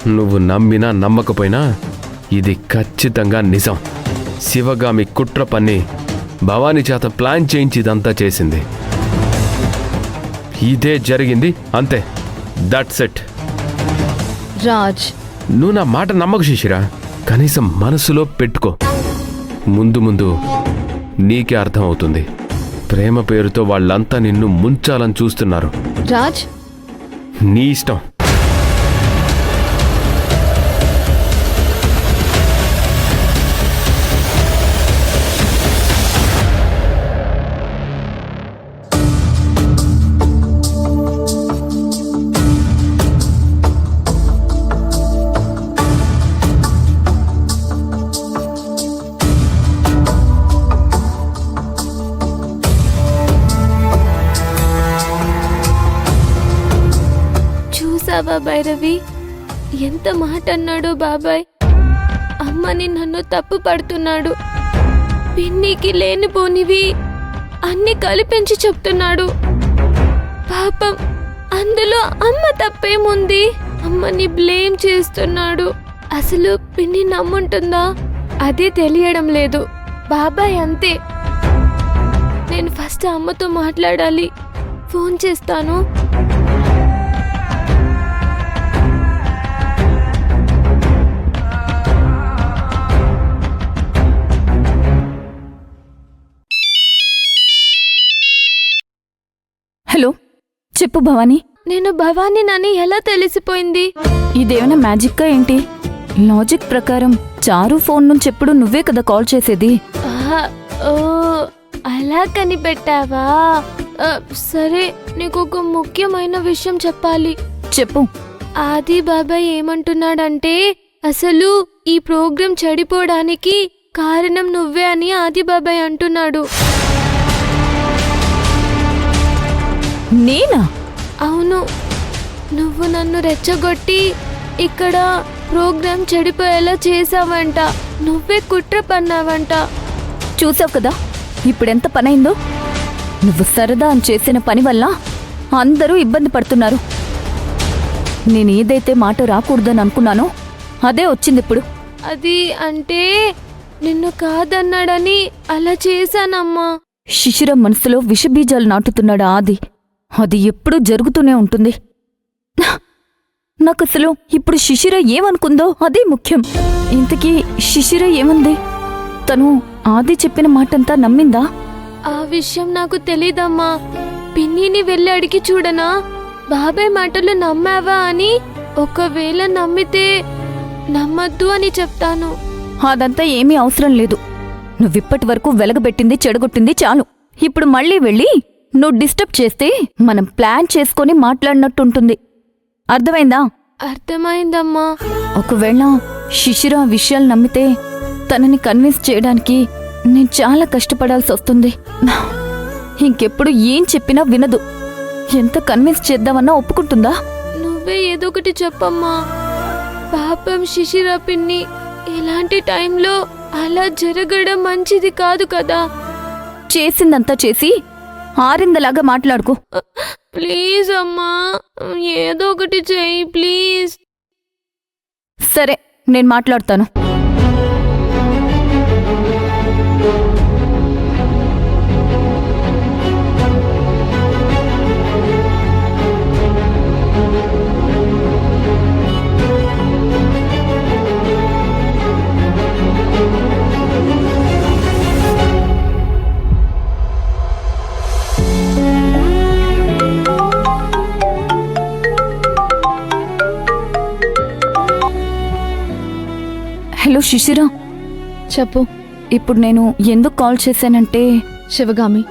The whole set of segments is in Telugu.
నువ్వు నమ్మినా నమ్మకపోయినా ఇది ఖచ్చితంగా నిజం. శివగామి కుట్ర పన్ని భవానీ చేత ప్లాన్ చేయించి ఇదంతా చేసింది. ఇదే జరిగింది, అంతే. That's it. రాజ్, నువ్వు నా మాట నమ్మకు శిశిరా. కనీసం మనసులో పెట్టుకో. ముందు ముందు నీకే అర్థం అవుతుంది. ప్రేమ పేరుతో వాళ్ళంతా నిన్ను ముంచాలని చూస్తున్నారు. రాజ్, నీ ఇష్టం. బాబాయ్ రవి ఎంత మాట అన్నాడో బాబాయ్. అమ్మని నన్ను తప్పు పడుతున్నాడు. పిన్నికి లేనిపోనివి అన్ని కలిపించి చెప్తున్నాడు. పాపం అందులో అమ్మ తప్పేముంది? అమ్మని బ్లేమ్ చేస్తున్నాడు. అసలు పిన్ని నమ్ముంటుందా? అదే తెలియడం లేదు బాబాయ్. అంతే. నేను ఫస్ట్ అమ్మతో మాట్లాడాలి. ఫోన్ చేస్తాను. హలో, చెప్పు భవానీ. నేను భవానీ నని ఎలా తెలిసిపోయింది? ఇదేమైనా మ్యాజిక్కా ఏంటి? లాజిక్ ప్రకారం చారు ఫోన్ నుంచి ఎప్పుడు నువ్వే కదా కాల్ చేసేది. ఓ అలా కనిపెట్టావా? సరే, నీకు ఒక ముఖ్యమైన విషయం చెప్పాలి. చెప్పు. ఆది బాబాయ్ ఏమంటున్నాడంటే, అసలు ఈ ప్రోగ్రాం చెడిపోవడానికి కారణం నువ్వే అని ఆది బాబాయ్ అంటున్నాడు. నేనా? అవును, నువ్వు నన్ను రెచ్చగొట్టి ఇక్కడ ప్రోగ్రాం చెడిపోయేలా చేసావంట. నువ్వే కుట్ర పన్నావంట. చూసావు కదా ఇప్పుడెంత పనైందో. నువ్వు సరదా అని చేసిన పని వల్ల అందరూ ఇబ్బంది పడుతున్నారు. నేను ఏదైతే మాట రాకూడదని అనుకున్నానో అదే వచ్చింది ఇప్పుడు. అది అంటే నిన్ను కాదన్నాడని అలా చేశానమ్మా. శిశిర మనసులో విషబీజాలు నాటుతున్నాడు ఆది. అది ఎప్పుడూ జరుగుతూనే ఉంటుంది. నాకసలు ఇప్పుడు శిశిర ఏమనుకుందో అదే ముఖ్యం. ఇంతకీ శిశిర ఏమంది? తను ఆది చెప్పిన మాటంతా నమ్మిందా? ఆ విషయం నాకు తెలీదమ్మా. పిన్నిని వెళ్ళి అడిగి చూడనా? బాబాయ్ మాటలు నమ్మావా అని. ఒకవేళ నమ్మితే నమ్మద్దు అని చెప్తాను. అదంతా ఏమీ అవసరం లేదు. నువ్విప్పటి వరకు వెలగబెట్టింది చెడగొట్టింది చాలు. ఇప్పుడు మళ్ళీ వెళ్ళి నువ్వు డిస్టర్బ్ చేస్తే మనం ప్లాన్ చేసుకొని మాట్లాడినట్టుంటుంది. అర్థమైందా? అర్థమైందమ్మా. ఒకవేళ శిశిర విషయాలు నమ్మితే తనని కన్విన్స్ చేయడానికి నేను చాలా కష్టపడాల్సి వస్తుంది. ఇంకెప్పుడు ఏం చెప్పినా వినదు. ఎంత కన్విన్స్ చేద్దామన్నా ఒప్పుకుంటుందా? నువ్వే ఏదో ఒకటి చెప్పమ్మా. పాపం శిశిర పిన్ని ఇలాంటి టైంలో అలా జరగడం మంచిది కాదు కదా. చేసిందంతా చేసి ఆరిందలాగా మాట్లాడుకో. ప్లీజ్ అమ్మా, ఏదో ఒకటి చెయ్యి ప్లీజ్. సరే, నేను మాట్లాడతాను. హలో శిశిర, చెప్పు. ఇప్పుడు నేను ఎందుకు కాల్ చేశానంటే, శివగామి,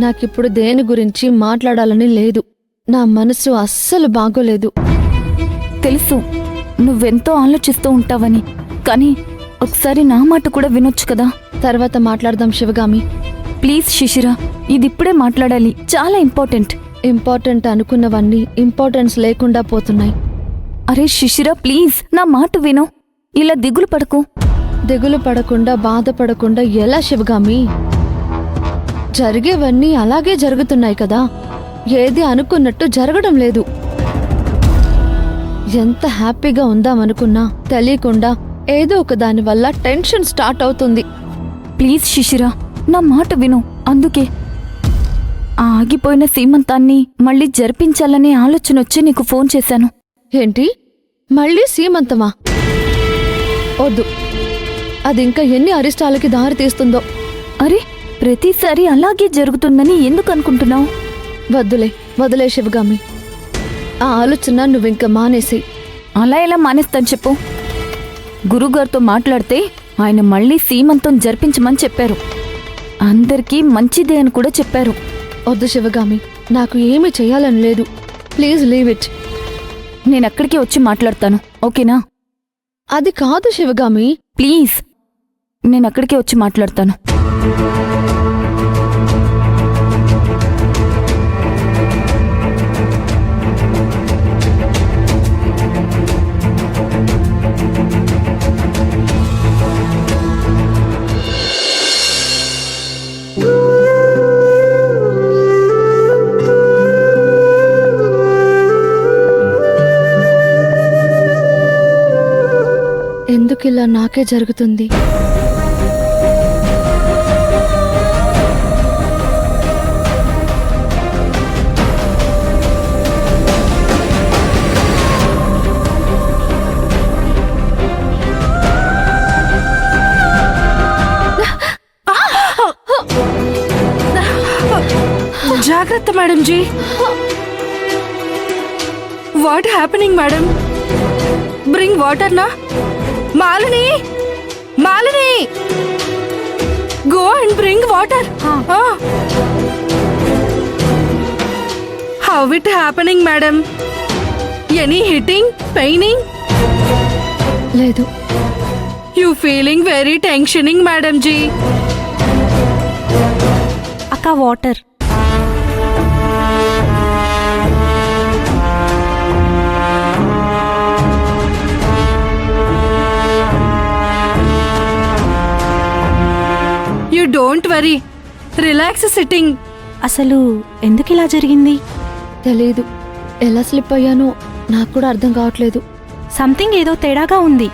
నాకిప్పుడు దేని గురించి మాట్లాడాలని లేదు. నా మనసు అస్సలు బాగోలేదు. తెలుసు నువ్వెంతో ఆలోచిస్తూ ఉంటావని, కానీ ఒకసారి నా మాట కూడా వినొచ్చు కదా. తర్వాత మాట్లాడదాం శివగామి. ప్లీజ్ శిశిర, ఇదిప్పుడే మాట్లాడాలి. చాలా ఇంపార్టెంట్. ఇంపార్టెంట్ అనుకున్నవన్నీ ఇంపార్టెన్స్ లేకుండా పోతున్నాయి. అరే శిశిర, ప్లీజ్ నా మాట విను. ఇలా దిగులు పడకు. దిగులు పడకుండా బాధపడకుండా ఎలా శివగామి? జరిగేవన్నీ అలాగే జరుగుతున్నాయి కదా. ఏది అనుకున్నట్టు జరగడం లేదు. ఎంత హ్యాపీగా ఉందామనుకున్నా తెలియకుండా ఏదో ఒక దాని వల్ల టెన్షన్ స్టార్ట్ అవుతుంది. ప్లీజ్ శిశిర, నా మాట విను. అందుకే ఆ ఆగిపోయిన సీమంతాన్ని మళ్ళీ జరిపించాలనే ఆలోచన వచ్చి నీకు ఫోన్ చేశాను. ఏంటి, మళ్ళీ సీమంతమా? వద్దు, అది ఇంకా ఎన్ని అరిష్టాలకి దారి తీస్తుందో. అరే, ప్రతిసారి అలాగే జరుగుతుందని ఎందుకు అనుకుంటున్నావు? వదిలే శివగామి. ఆ ఆలోచన నువ్వింక మానేసి. అలా ఎలా మానేస్తాను చెప్పు? గురుగారితో మాట్లాడితే ఆయన మళ్ళీ సీమంతం జరిపించమని చెప్పారు. అందరికీ మంచిదే అని కూడా చెప్పారు. వద్దు శివగామి, నాకు ఏమీ చేయాలని లేదు. Please leave it. నేనక్కడికి వచ్చి మాట్లాడతాను, ఓకేనా? అది కాదు శివగామి. ప్లీజ్, నేనక్కడికి వచ్చి మాట్లాడతాను. ఎందుకిలా నాకే జరుగుతుంది? జాగ్రత్త madam ji. What happening madam? Bring water నా. Malini, Malini, go and bring water. How it happening madam? Any hitting, paining? లేదు. You feeling very tensioning madam ji. అక్క water. You don't worry, relax sitting. అసలు ఎందుకు ఇలా జరిగింది? తెలీదు. ఎలా స్లిప్ అయ్యానో నాకు కూడా అర్థం కావట్లేదు. సంథింగ్ ఏదో తేడాగా ఉంది.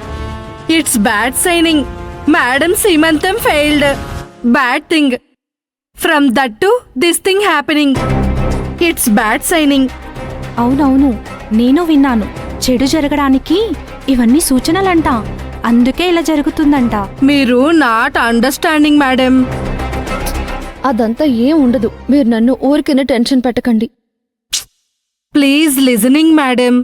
It's bad signing. మేడం సీమంతం failed. Bad thing. From that to this thing happening. It's bad signing. అవునవును, నేను విన్నాను. చెడు జరగడానికి ఇవన్నీ సూచనలంట. అందుకే ఇలా జరుగుతుందంట. మీరు నాట్ అండర్స్టాండింగ్ మేడం. అదంతా ఏం ఉండదు. మీరు నన్ను ఊరికనే టెన్షన్ పెట్టకండి. Please listening madam.